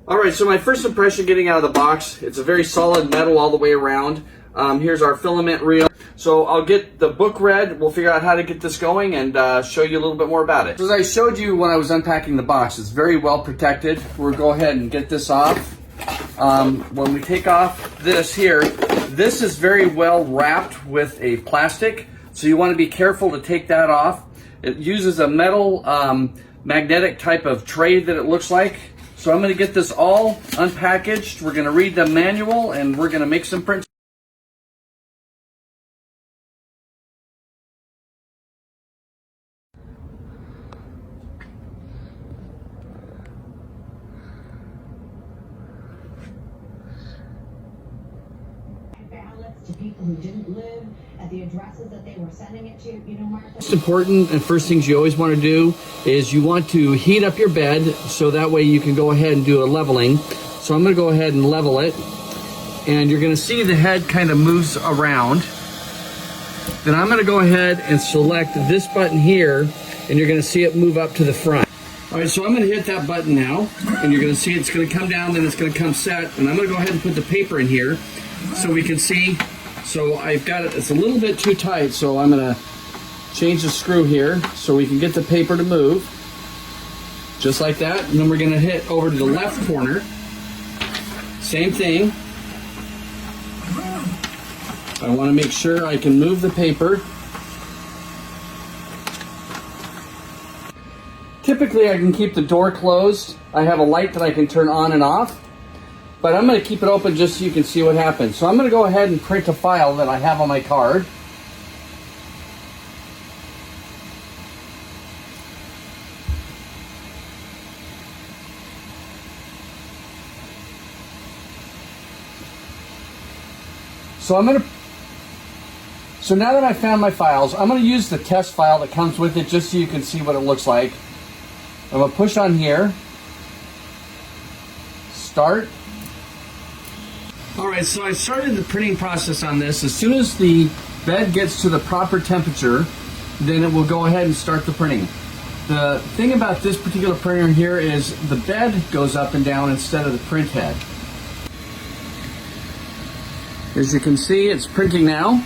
All right, so my first impression getting out of the box, it's a very solid metal all the way around. Here's our filament reel. So I'll get the book read, we'll figure out how to get this going and show you a little bit more about it. As I showed you when I was unpacking the box, it's very well protected. We'll go ahead and get this off. When we take off this here, this is very well wrapped with a plastic, so you want to be careful to take that off. It uses a metal magnetic type of tray that it looks like. So I'm going to get this all unpackaged. We're going to read the manual and we're going to make some prints. Ballots to people who didn't live at the addresses that they were sending it to. You know, Martha. Most important and first things you always want to do is you want to heat up your bed so that way you can go ahead and do a leveling. So I'm going to go ahead and level it, and you're going to see the head kind of moves around. Then I'm going to go ahead and select this button here, and you're going to see it move up to the front. All right, so I'm going to hit that button now, and you're going to see it's going to come down, then it's going to come set, and I'm going to go ahead and put the paper in here so we can see. So I've got it, it's a little bit too tight, so I'm going to change the screw here so we can get the paper to move. Just like that, and then we're going to hit over to the left corner. Same thing. I want to make sure I can move the paper. Typically I can keep the door closed. I have a light that I can turn on and off, but I'm going to keep it open just so you can see what happens. So I'm going to go ahead and print a file that I have on my card. So now that I found my files, I'm going to use the test file that comes with it just so you can see what it looks like. I'm going to push on here. Start. All right, so I started the printing process on this. As soon as the bed gets to the proper temperature, then it will go ahead and start the printing. The thing about this particular printer here is the bed goes up and down instead of the print head. As you can see, it's printing now.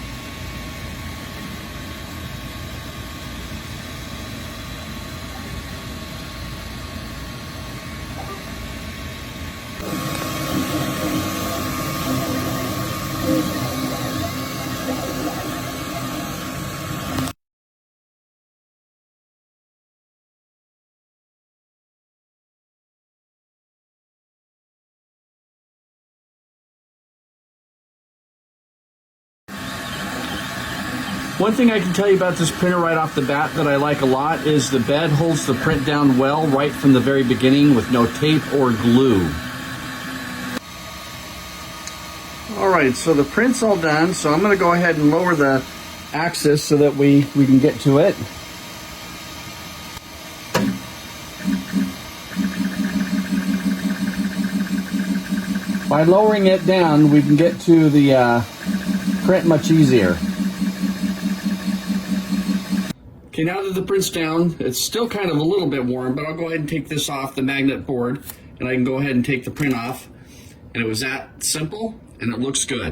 One thing I can tell you about this printer right off the bat that I like a lot is the bed holds the print down well right from the very beginning with no tape or glue. Alright, so the print's all done, so I'm going to go ahead and lower the axis so that we can get to it. By lowering it down, we can get to the print much easier. Okay, now that the print's down, it's still kind of a little bit warm, but I'll go ahead and take this off the magnet board, and I can go ahead and take the print off. And it was that simple, and it looks good.